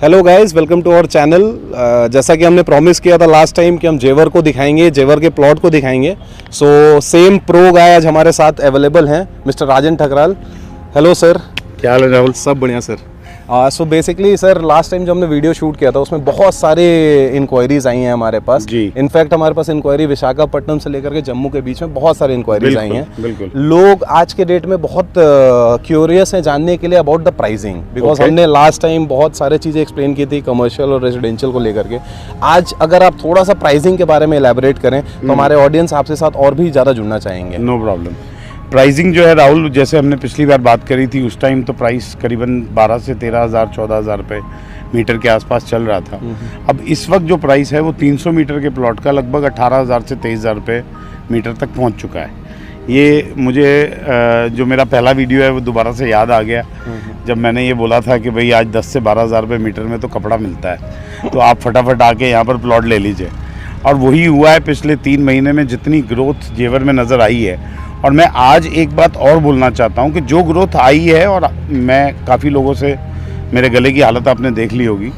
Hello guys, welcome to our channel. जैसा कि हमने प्रॉमिस किया था लास्ट टाइम कि हम जेवर को दिखाएंगे, जेवर के प्लॉट को दिखाएंगे। सो सेम प्रो गाय आज हमारे साथ अवेलेबल हैं, मिस्टर राजन ठकराल। हेलो सर, क्या हाल है राहुल? सब बढ़िया सर। सो बेसिकली सर, लास्ट टाइम जो हमने वीडियो शूट किया था उसमें बहुत सारे इंक्वायरीज आई हैं हमारे पास जी। इनफैक्ट हमारे पास इंक्वायरी विशाखापट्टनम से लेकर के जम्मू के बीच में बहुत सारे इंक्वायरीज आई हैं। बिल्कुल। लोग आज के डेट में बहुत क्यूरियस हैं जानने के लिए अबाउट द प्राइसिंग, बिकॉज हमने लास्ट टाइम बहुत सारे चीज़ें एक्सप्लेन की थी कमर्शियल और रेजिडेंशियल को लेकर के। आज अगर आप थोड़ा सा प्राइसिंग के बारे में एलैबोरेट करें तो हमारे ऑडियंस आपके साथ और भी ज़्यादा जुड़ना चाहेंगे। No problem. प्राइसिंग जो है राहुल, जैसे हमने पिछली बार बात करी थी उस टाइम तो प्राइस करीबन 12 से 13,000 14,000 रुपये मीटर के आसपास चल रहा था। अब इस वक्त जो प्राइस है वो 300 मीटर के प्लॉट का लगभग 18,000 से 23,000 रुपये मीटर तक पहुंच चुका है। ये मुझे जो मेरा पहला वीडियो है वो दोबारा से याद आ गया, जब मैंने ये बोला था कि भाई आज 10 से 12,000 रुपये मीटर में तो कपड़ा मिलता है, तो आप फटाफट आके यहाँ पर प्लॉट ले लीजिए। और वही हुआ है पिछले 3 महीने में। जितनी ग्रोथ जेवर में नज़र आई है, और मैं आज एक बात और बोलना चाहता हूँ कि जो ग्रोथ आई है, और मैं काफ़ी लोगों से, मेरे गले की हालत आपने देख ली होगी,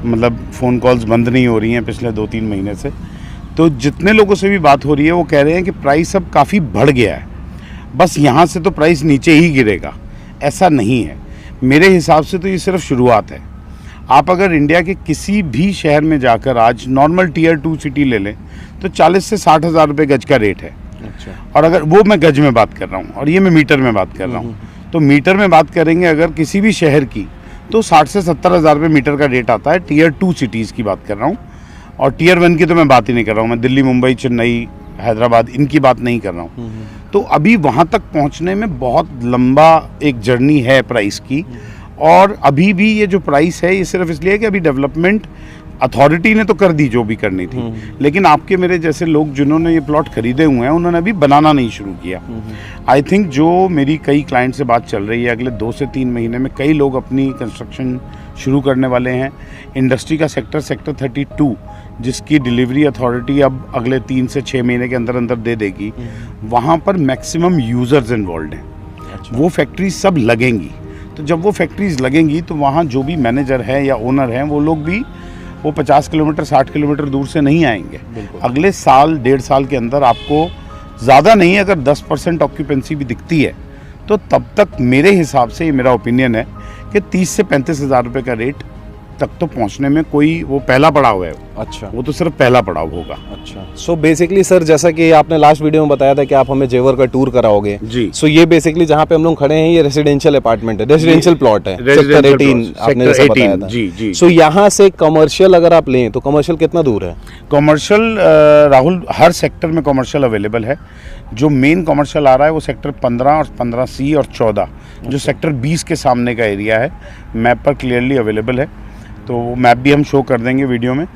मतलब फ़ोन कॉल्स बंद नहीं हो रही हैं पिछले 2-3 महीने से। तो जितने लोगों से भी बात हो रही है वो कह रहे हैं कि प्राइस अब काफ़ी बढ़ गया है, बस यहाँ से तो प्राइस नीचे ही गिरेगा। ऐसा नहीं है, मेरे हिसाब से तो ये सिर्फ शुरुआत है। आप अगर इंडिया के किसी भी शहर में जाकर आज नॉर्मल टियर 2 सिटी ले लें तो 40 से 60,000 रुपये गज का रेट है। अच्छा। और अगर वो मैं गज में बात कर रहा हूँ और ये मैं मीटर में बात कर रहा हूँ, तो मीटर में बात करेंगे अगर किसी भी शहर की तो 60 से 70,000 रुपये मीटर का रेट आता है। टियर 2 सिटीज़ की बात कर रहा हूँ, और टियर 1 की तो मैं बात ही नहीं कर रहा हूँ। मैं दिल्ली, मुंबई, चेन्नई, हैदराबाद इनकी बात नहीं कर रहा हूँ। तो अभी वहाँ तक पहुँचने में बहुत लंबा एक जर्नी है प्राइस की। और अभी भी ये जो प्राइस है ये सिर्फ इसलिए है कि अभी डेवलपमेंट अथॉरिटी ने तो कर दी जो भी करनी थी, लेकिन आपके मेरे जैसे लोग जिन्होंने ये प्लॉट खरीदे हुए हैं उन्होंने अभी बनाना नहीं शुरू किया। आई थिंक जो मेरी कई क्लाइंट से बात चल रही है, अगले 2 से 3 महीने में कई लोग अपनी कंस्ट्रक्शन शुरू करने वाले हैं। इंडस्ट्री का सेक्टर 32 जिसकी डिलीवरी अथॉरिटी अब अगले 3 से 6 महीने के अंदर अंदर दे देगी, वहाँ पर मैक्सिमम यूज़र्स इन्वॉल्व हैं। अच्छा। वो फैक्ट्री सब लगेंगी। तो जब वो फैक्ट्रीज लगेंगी तो वहाँ जो भी मैनेजर है या ओनर हैं वो लोग भी वो 50 किलोमीटर 60 किलोमीटर दूर से नहीं आएंगे। अगले साल 1.5 साल के अंदर आपको ज़्यादा नहीं, अगर 10% ऑक्यूपेंसी भी दिखती है तो तब तक मेरे हिसाब से, ये मेरा ओपिनियन है कि 30 से 35,000 रुपये का रेट तक तो पहुंचने में कोई वो पहला पड़ाव है। अच्छा, वो तो सिर्फ पहला पड़ाव होगा। अच्छा, सो बेसिकली सर, जैसा कि आपने लास्ट वीडियो में बताया था कि आप हमें जेवर का टूर कराओगे जी। सो ये बेसिकली जहाँ पे हम लोग खड़े हैं ये रेसिडेंशियल अपार्टमेंट है, रेसिडेंशियल प्लॉट है, सेक्टर 18 आपने जैसा बताया था जी जी। सो यहाँ से कमर्शियल अगर आप लें तो कमर्शियल कितना दूर है? कमर्शियल राहुल, हर सेक्टर में कमर्शियल अवेलेबल है। जो मेन कमर्शियल आ रहा है वो सेक्टर 15 और 15C और 14, जो सेक्टर 20 के सामने का एरिया है, मैप पर क्लियरली अवेलेबल है। तो वो मैप भी हम शो कर देंगे वीडियो में।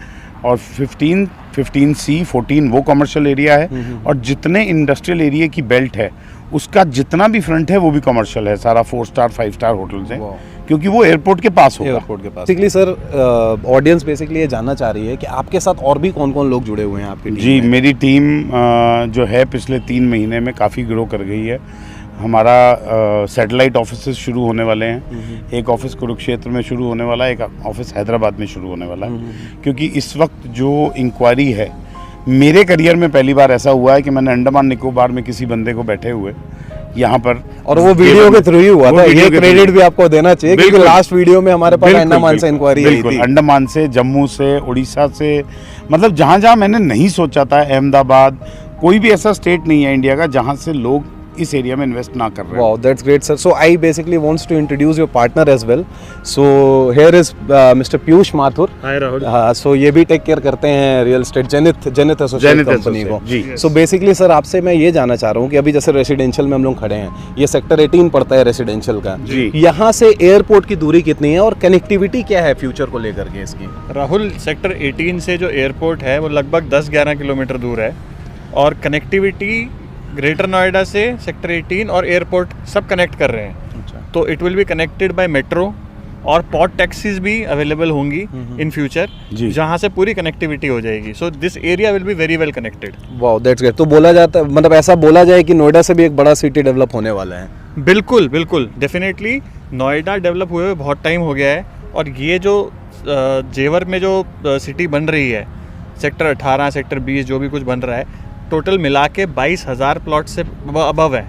और 15C 14 वो कमर्शियल एरिया है, और जितने इंडस्ट्रियल एरिया की बेल्ट है उसका जितना भी फ्रंट है वो भी कमर्शियल है, सारा 4 स्टार 5 स्टार होटल्स हैं, क्योंकि वो एयरपोर्ट के पास होगा। एयरपोर्ट के पास। बेसिकली सर, ऑडियंस बेसिकली ये जानना चाह रही है कि आपके साथ और भी कौन कौन लोग जुड़े हुए हैं आपकी टीम जी में? मेरी टीम जो है पिछले 3 महीने में काफ़ी ग्रो कर गई है। हमारा सैटेलाइट ऑफिस शुरू होने वाले हैं। एक ऑफिस कुरुक्षेत्र में शुरू होने वाला है, एक ऑफिस हैदराबाद में शुरू होने वाला है। क्योंकि इस वक्त जो इंक्वायरी है, मेरे करियर में पहली बार ऐसा हुआ है कि मैंने अंडमान निकोबार में किसी बंदे को बैठे हुए यहाँ पर, और वो वीडियो के थ्रू ही हुआ था। ये क्रेडिट भी आपको देना चाहिए क्योंकि लास्ट वीडियो में हमारे पास अंडमान से इंक्वायरी आई थी। अंडमान से, जम्मू से, उड़ीसा से, मतलब जहाँ जहाँ मैंने नहीं सोचा था, अहमदाबाद, कोई भी ऐसा स्टेट नहीं है इंडिया का जहाँ से लोग इस एरिया में इन्वेस्ट ना कर रहे हैं। Wow, that's great, sir. So I basically wants to introduce your partner as well. So here is Mr. Piyush Mathur. Hi Rahul. So ये भी टेक केयर करते हैं real estate zenith associate company को जी। So basically sir, आपसे मैं ये जानना चाह रहा हूँ कि अभी जैसे रेसिडेंशियल में हम लोग खड़े हैं, ये सेक्टर 18 पड़ता है रेसिडेंशियल का जी। यहाँ से एयरपोर्ट की दूरी कितनी है और कनेक्टिविटी क्या है फ्यूचर को लेकर के इसकी? राहुल, सेक्टर 18 से जो एयरपोर्ट है वो लगभग 10-11 किलोमीटर दूर है, और कनेक्टिविटी ग्रेटर नोएडा से सेक्टर 18 और एयरपोर्ट सब कनेक्ट कर रहे हैं। अच्छा। तो it will be connected by metro, और पॉट टैक्सीज भी अवेलेबल होंगी इन फ्यूचर, जहाँ से पूरी कनेक्टिविटी हो जाएगी। So this area will be very well connected. Wow, that's great. तो बोला जाता है, मतलब ऐसा बोला जाए कि नोएडा से भी एक बड़ा सिटी डेवलप होने वाला है। बिल्कुल बिल्कुल, डेफिनेटली नोएडा डेवलप हुए बहुत टाइम हो गया है, और ये जो जेवर में जो सिटी बन रही है, सेक्टर 18, सेक्टर 20 जो भी कुछ बन रहा है, टोटल मिला के 22,000 प्लॉट से अबव है,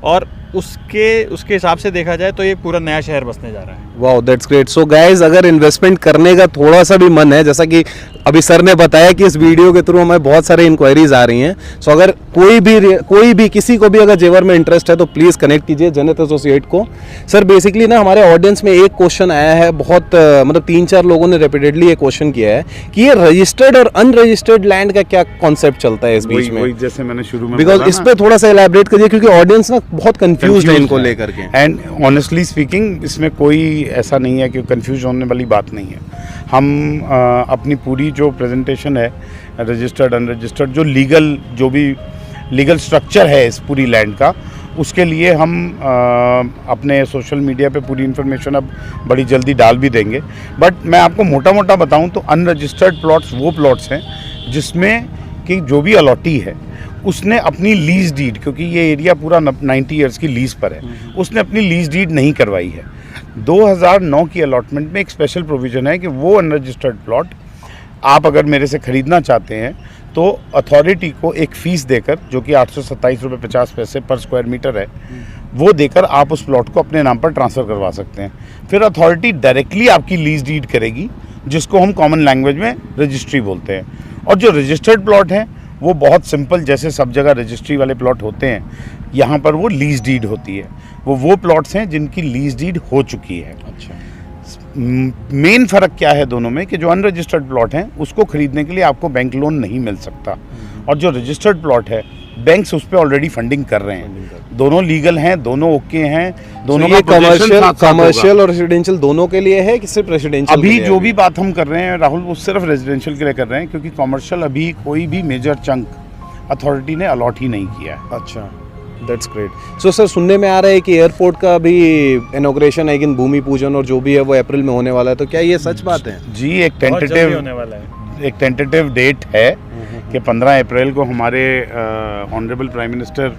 और उसके हिसाब से देखा जाए तो ये पूरा नया शहर बसने जा रहा है। Wow, that's great. So guys, अगर इन्वेस्टमेंट करने का थोड़ा सा भी मन है, जैसा कि अभी सर ने बताया कि इस वीडियो के थ्रू हमें बहुत सारे इंक्वायरीज आ रही हैं, सो अगर कोई भी किसी को भी अगर जेवर में इंटरेस्ट है तो प्लीज़ कनेक्ट कीजिए जनित एसोसिएट को। सर बेसिकली ना हमारे ऑडियंस में एक क्वेश्चन आया है, बहुत मतलब 3-4 लोगों ने रिपीटेडली ये क्वेश्चन किया है कि ये रजिस्टर्ड और अनरजिस्टर्ड लैंड का क्या कॉन्सेप्ट चलता है इस बीच में, जैसे मैंने शुरू में बिकॉज इस पे थोड़ा सा इलैबोरेट करिए, क्योंकि ऑडियंस ना बहुत कंफ्यूज है इनको लेकर के। एंड ऑनेस्टली स्पीकिंग, इसमें कोई ऐसा नहीं है कि कंफ्यूज होने वाली बात नहीं है। हम अपनी पूरी जो प्रेजेंटेशन है, रजिस्टर्ड अनरजिस्टर्ड, जो भी लीगल स्ट्रक्चर है इस पूरी लैंड का, उसके लिए हम अपने सोशल मीडिया पे पूरी इन्फॉर्मेशन अब बड़ी जल्दी डाल भी देंगे। बट मैं आपको मोटा मोटा बताऊं तो अनरजिस्टर्ड प्लॉट्स वो प्लॉट्स हैं जिसमें कि जो भी अलॉटी है उसने अपनी लीज डीड, क्योंकि ये एरिया पूरा 90 ईयर्स की लीज पर है, उसने अपनी लीज डीड नहीं करवाई है। 2009 की अलॉटमेंट में एक स्पेशल प्रोविज़न है कि वो अनरजिस्टर्ड प्लॉट आप अगर मेरे से ख़रीदना चाहते हैं तो अथॉरिटी को एक फ़ीस देकर, जो कि 827 रुपये 50 पैसे पर स्क्वायर मीटर है, वो देकर आप उस प्लॉट को अपने नाम पर ट्रांसफ़र करवा सकते हैं। फिर अथॉरिटी डायरेक्टली आपकी लीज डीड करेगी, जिसको हम कॉमन लैंग्वेज में रजिस्ट्री बोलते हैं। और जो रजिस्टर्ड प्लॉट हैं वो बहुत सिंपल, जैसे सब जगह रजिस्ट्री वाले प्लॉट होते हैं, यहाँ पर वो लीज डीड होती है। वो प्लॉट्स हैं जिनकी लीज डीड हो चुकी है। अच्छा, मेन फ़र्क क्या है दोनों में कि जो अनरजिस्टर्ड प्लॉट हैं उसको खरीदने के लिए आपको बैंक लोन नहीं मिल सकता, और जो रजिस्टर्ड प्लॉट है बैंक्स उस पर ऑलरेडी फंडिंग कर रहे हैं। दोनों लीगल हैं, दोनों ओके हैं, दोनों का कमर्शियल और रेजिडेंशियल दोनों के लिए है कि सिर्फ रेजिडेंशियल? अभी जो भी बात हम कर रहे हैं राहुल, वो सिर्फ रेजिडेंशियल के लिए कर रहे हैं, क्योंकि कमर्शियल अभी कोई भी मेजर चंक अथॉरिटी ने अलॉट ही नहीं किया है। अच्छा, दैट्स ग्रेट। सो सर, सुनने में आ रहा है कि एयरपोर्ट का भी इनॉग्रेशन है, लेकिन भूमि पूजन और जो भी है वो अप्रैल में होने वाला है, तो क्या ये सच बात है? जी, एक टेंटेटिव डेट है कि 15 अप्रैल को हमारे ऑनरेबल प्राइम मिनिस्टर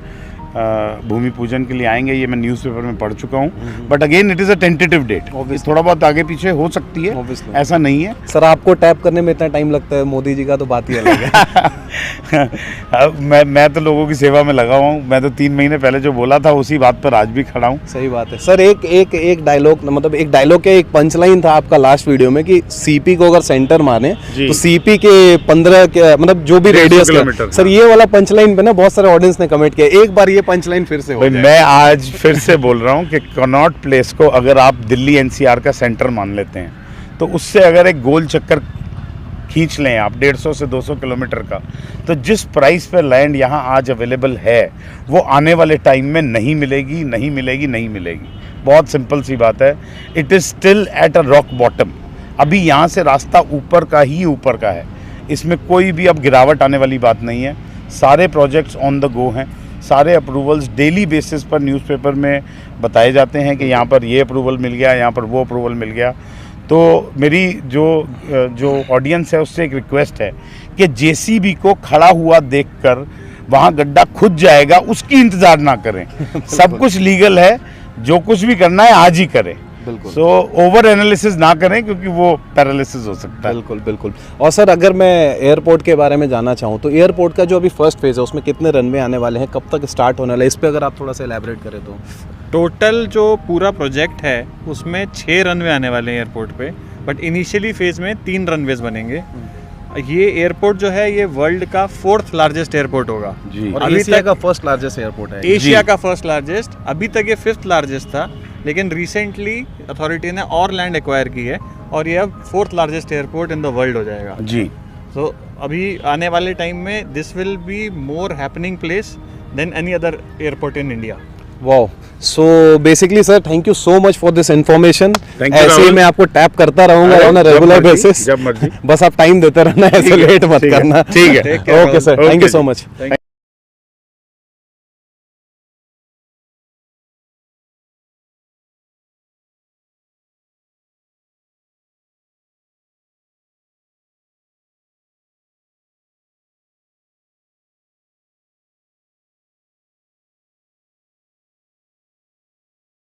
भूमि पूजन के लिए आएंगे। ये मैं न्यूज़पेपर में पढ़ चुका हूँ, but again it is a tentative date, थोड़ा बहुत आगे पीछे हो सकती है, ऐसा नहीं है। सर, आपको टैप करने में इतना टाइम लगता है, मोदी जी का तो बात ही अलग है। मैं तो लोगों की सेवा में लगा हुआ हूँ। मैं तो 3 महीने पहले जो बोला था उसी बात पर आज भी खड़ा हूँ। सही बात है सर। एक डायलॉग, मतलब एक डायलॉग के एक पंचलाइन था आपका लास्ट वीडियो में कि सीपी को अगर सेंटर माने तो सीपी के 15 के मतलब जो भी रेडियस किलोमीटर। सर, ये वाला पंचलाइन पे ना बहुत सारे ऑडियंस ने कमेंट किया, एक बार ये पंचलाइन फिर से हो जाए। मैं आज फिर से बोल रहा हूँ कि कनॉट प्लेस को अगर आप दिल्ली एनसीआर का सेंटर मान लेते हैं तो उससे अगर एक गोल चक्कर खींच लें आप 150 से 200 किलोमीटर का, तो जिस प्राइस पे लैंड यहाँ आज अवेलेबल है वो आने वाले टाइम में नहीं मिलेगी। बहुत सिंपल सी बात है। It is still at a rock bottom. अभी यहाँ से रास्ता ऊपर का है, इसमें कोई भी अब गिरावट आने वाली बात नहीं है। सारे प्रोजेक्ट्स ऑन द गो हैं, सारे अप्रूवल्स डेली बेसिस पर न्यूज़पेपर में बताए जाते हैं कि यहाँ पर ये अप्रूवल मिल गया, यहाँ पर वो अप्रूवल मिल गया। तो मेरी जो ऑडियंस है उससे एक रिक्वेस्ट है कि जेसीबी को खड़ा हुआ देखकर वहाँ गड्ढा खुद जाएगा उसकी इंतज़ार ना करें। सब कुछ लीगल है, जो कुछ भी करना है आज ही करें। सो ओवर एनालिसिस ना करें, क्योंकि वो पैरालिसिस हो सकता है। बिल्कुल। और सर, अगर मैं एयरपोर्ट के बारे में जानना चाहूँ तो एयरपोर्ट का जो अभी फर्स्ट फेज है उसमें कितने रनवे आने वाले हैं, कब तक स्टार्ट होने वाला है, इस पे अगर आप थोड़ा सा एलैबोरेट करें तो। टोटल जो पूरा प्रोजेक्ट है उसमें 6 रनवे आने वाले हैं एयरपोर्ट पे, बट इनिशियली फेज में 3 रनवेज बनेंगे। ये एयरपोर्ट जो है ये वर्ल्ड का 4th लार्जेस्ट एयरपोर्ट होगा जी, और एशिया का फर्स्ट लार्जेस्ट एयरपोर्ट है। एशिया का फर्स्ट लार्जेस्ट, अभी तक ये 5th लार्जेस्ट था, लेकिन रिसेंटली अथॉरिटी ने और लैंड एक्वायर की है और ये अब 4th largest airport in the world हो जाएगा जी। तो अभी आने वाले टाइम में this will be more happening place than any other airport in India. Wow, so basically sir, thank you so much for this information. ऐसे ही मैं आपको टैप करता रहूंगा ऑन अ रेगुलर बेसिस, जब मर्जी। बस आप टाइम देते रहना, ऐसे लेट मत करना। ठीक है, okay sir, thank you so much.